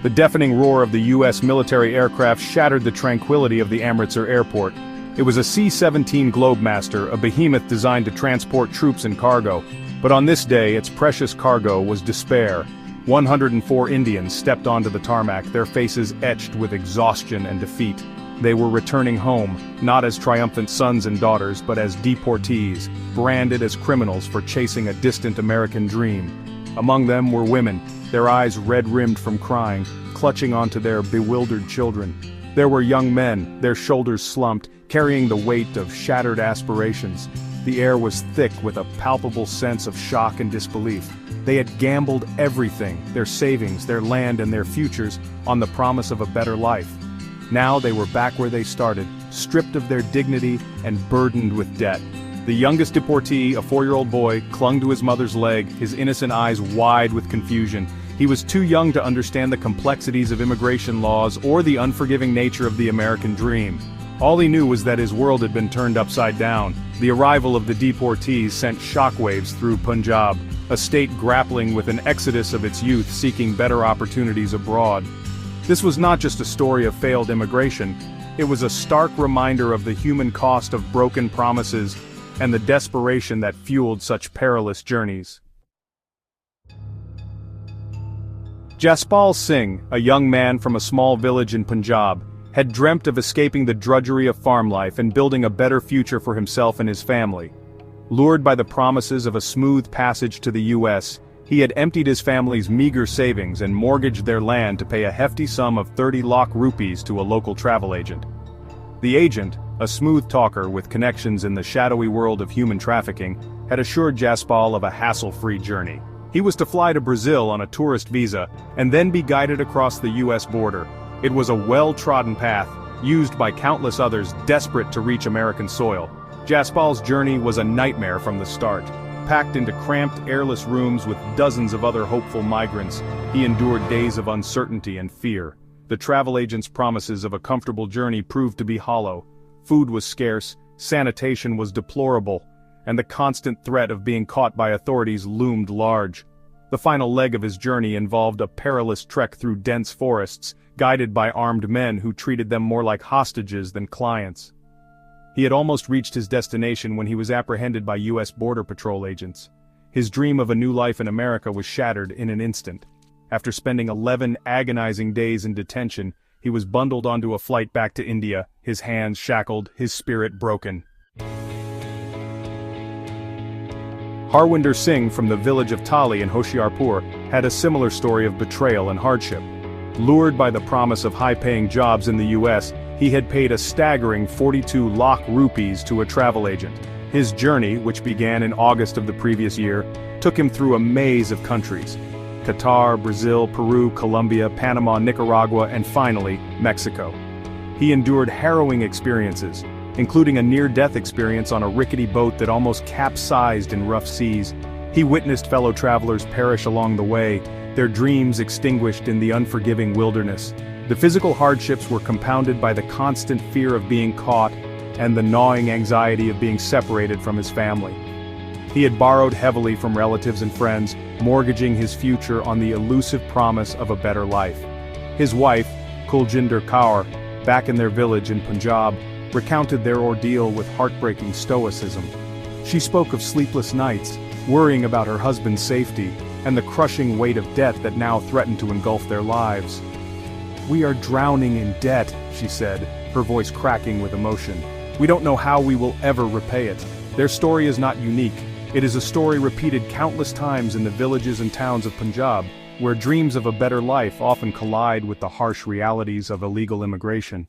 The deafening roar of the U.S. military aircraft shattered the tranquility of the Amritsar airport. It was a C-17 Globemaster, a behemoth designed to transport troops and cargo. But on this day, its precious cargo was despair. 104 Indians stepped onto the tarmac, their faces etched with exhaustion and defeat. They were returning home, not as triumphant sons and daughters, but as deportees, branded as criminals for chasing a distant American dream. Among them were women, their eyes red-rimmed from crying, clutching onto their bewildered children. There were young men, their shoulders slumped, carrying the weight of shattered aspirations. The air was thick with a palpable sense of shock and disbelief. They had gambled everything, their savings, their land and their futures, on the promise of a better life. Now they were back where they started, stripped of their dignity and burdened with debt. The youngest deportee, a 4-year-old boy, clung to his mother's leg, his innocent eyes wide with confusion. He was too young to understand the complexities of immigration laws or the unforgiving nature of the American dream. All he knew was that his world had been turned upside down. The arrival of the deportees sent shockwaves through Punjab, a state grappling with an exodus of its youth seeking better opportunities abroad. This was not just a story of failed immigration, it was a stark reminder of the human cost of broken promises and the desperation that fueled such perilous journeys. Jaspal Singh, a young man from a small village in Punjab, had dreamt of escaping the drudgery of farm life and building a better future for himself and his family. Lured by the promises of a smooth passage to the U.S., he had emptied his family's meager savings and mortgaged their land to pay a hefty sum of 30 lakh rupees to a local travel agent. The agent, a smooth talker with connections in the shadowy world of human trafficking, had assured Jaspal of a hassle-free journey. He was to fly to Brazil on a tourist visa, and then be guided across the U.S. border. It was a well-trodden path, used by countless others desperate to reach American soil. Jaspal's journey was a nightmare from the start. Packed into cramped, airless rooms with dozens of other hopeful migrants, he endured days of uncertainty and fear. The travel agent's promises of a comfortable journey proved to be hollow. Food was scarce, sanitation was deplorable, and the constant threat of being caught by authorities loomed large. The final leg of his journey involved a perilous trek through dense forests, guided by armed men who treated them more like hostages than clients. He had almost reached his destination when he was apprehended by U.S. Border Patrol agents. His dream of a new life in America was shattered in an instant. After spending 11 agonizing days in detention, he was bundled onto a flight back to India, his hands shackled, his spirit broken. Harwinder Singh from the village of Tali in Hoshiarpur had a similar story of betrayal and hardship. Lured by the promise of high-paying jobs in the U.S., he had paid a staggering 42 lakh rupees to a travel agent. His journey, which began in August of the previous year, took him through a maze of countries: Qatar, Brazil, Peru, Colombia, Panama, Nicaragua, and finally, Mexico. He endured harrowing experiences, including a near-death experience on a rickety boat that almost capsized in rough seas. He witnessed fellow travelers perish along the way, their dreams extinguished in the unforgiving wilderness. The physical hardships were compounded by the constant fear of being caught and the gnawing anxiety of being separated from his family. He had borrowed heavily from relatives and friends, mortgaging his future on the elusive promise of a better life. His wife, Kuljinder Kaur, back in their village in Punjab, recounted their ordeal with heartbreaking stoicism. She spoke of sleepless nights, worrying about her husband's safety, and the crushing weight of debt that now threatened to engulf their lives. "We are drowning in debt," she said, her voice cracking with emotion. "We don't know how we will ever repay it." Their story is not unique. It is a story repeated countless times in the villages and towns of Punjab, where dreams of a better life often collide with the harsh realities of illegal immigration.